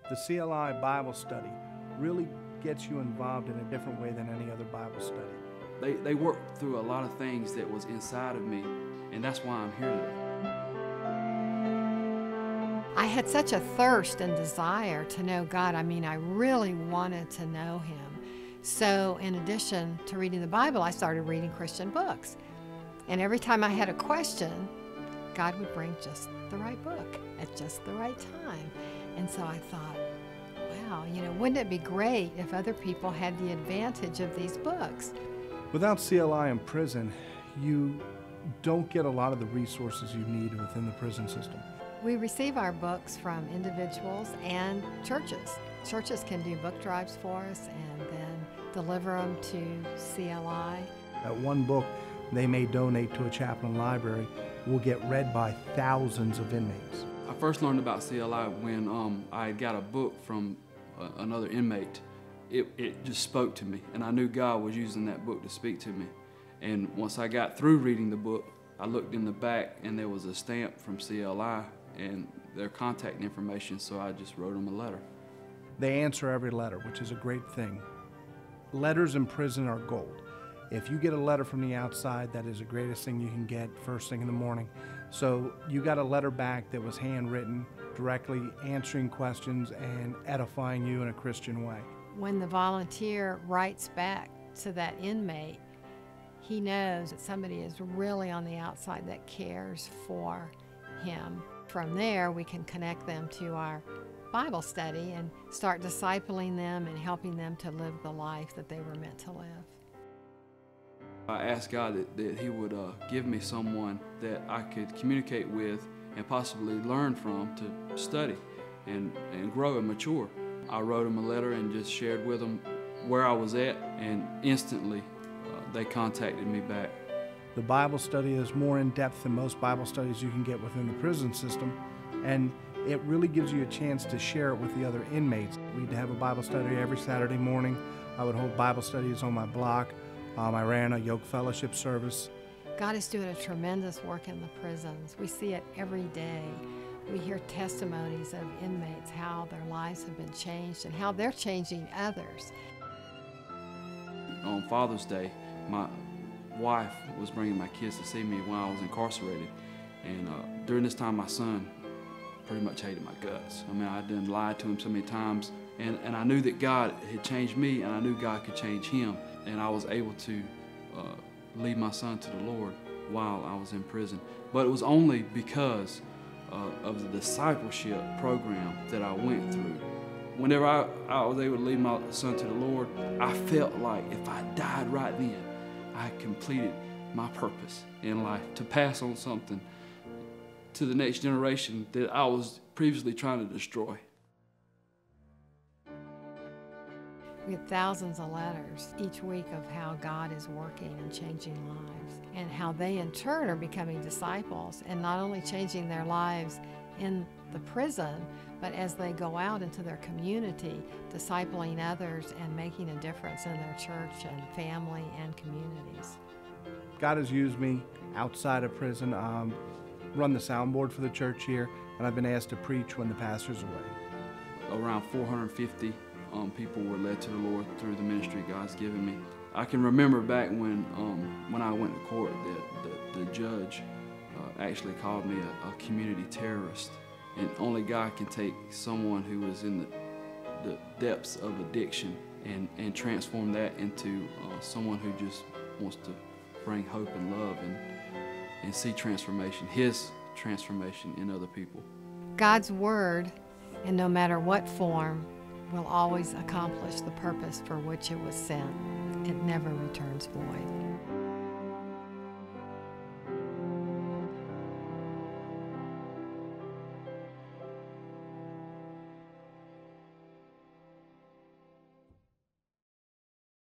The CLI Bible study really gets you involved in a different way than any other Bible study. They worked through a lot of things that was inside of me, and that's why I'm here today. I had such a thirst and desire to know God. I mean, I really wanted to know Him. So in addition to reading the Bible, I started reading Christian books. And every time I had a question, God would bring just the right book at just the right time. And so I thought, wow, wouldn't it be great if other people had the advantage of these books? Without CLI in prison, you don't get a lot of the resources you need within the prison system. We receive our books from individuals and churches. Churches can do book drives for us and then deliver them to CLI. That one book they may donate to a chaplain library will get read by thousands of inmates. I first learned about CLI when I got a book from another inmate. It just spoke to me, and I knew God was using that book to speak to me. And once I got through reading the book, I looked in the back and there was a stamp from CLI and their contact information, so I just wrote them a letter. They answer every letter, which is a great thing. Letters in prison are gold. If you get a letter from the outside, that is the greatest thing you can get first thing in the morning. So you got a letter back that was handwritten, directly answering questions and edifying you in a Christian way. When the volunteer writes back to that inmate, he knows that somebody is really on the outside that cares for him. From there, we can connect them to our Bible study and start discipling them and helping them to live the life that they were meant to live. I asked God that He would give me someone that I could communicate with and possibly learn from to study and grow and mature. I wrote them a letter and just shared with them where I was at, and instantly they contacted me back. The Bible study is more in-depth than most Bible studies you can get within the prison system, and it really gives you a chance to share it with the other inmates. We'd have a Bible study every Saturday morning. I would hold Bible studies on my block. I ran a yoke fellowship service. God is doing a tremendous work in the prisons. We see it every day. We hear testimonies of inmates, how their lives have been changed and how they're changing others. On Father's Day, my wife was bringing my kids to see me while I was incarcerated. And during this time, my son pretty much hated my guts. I mean, I done lied to him so many times. And I knew that God had changed me, and I knew God could change him. And I was able to lead my son to the Lord while I was in prison. But it was only because of the discipleship program that I went through. Whenever I was able to lead my son to the Lord, I felt like if I died right then, I had completed my purpose in life, to pass on something to the next generation that I was previously trying to destroy. We get thousands of letters each week of how God is working and changing lives, and how they in turn are becoming disciples and not only changing their lives in the prison, but as they go out into their community, discipling others and making a difference in their church and family and communities. God has used me outside of prison, run the soundboard for the church here, and I've been asked to preach when the pastor's away. Around 450 people were led to the Lord through the ministry God's given me. I can remember back when I went to court that the judge actually called me a community terrorist. And only God can take someone who was in the depths of addiction and transform that into someone who just wants to bring hope and love and see transformation, His transformation in other people. God's Word, in no matter what form, will always accomplish the purpose for which it was sent. It never returns void.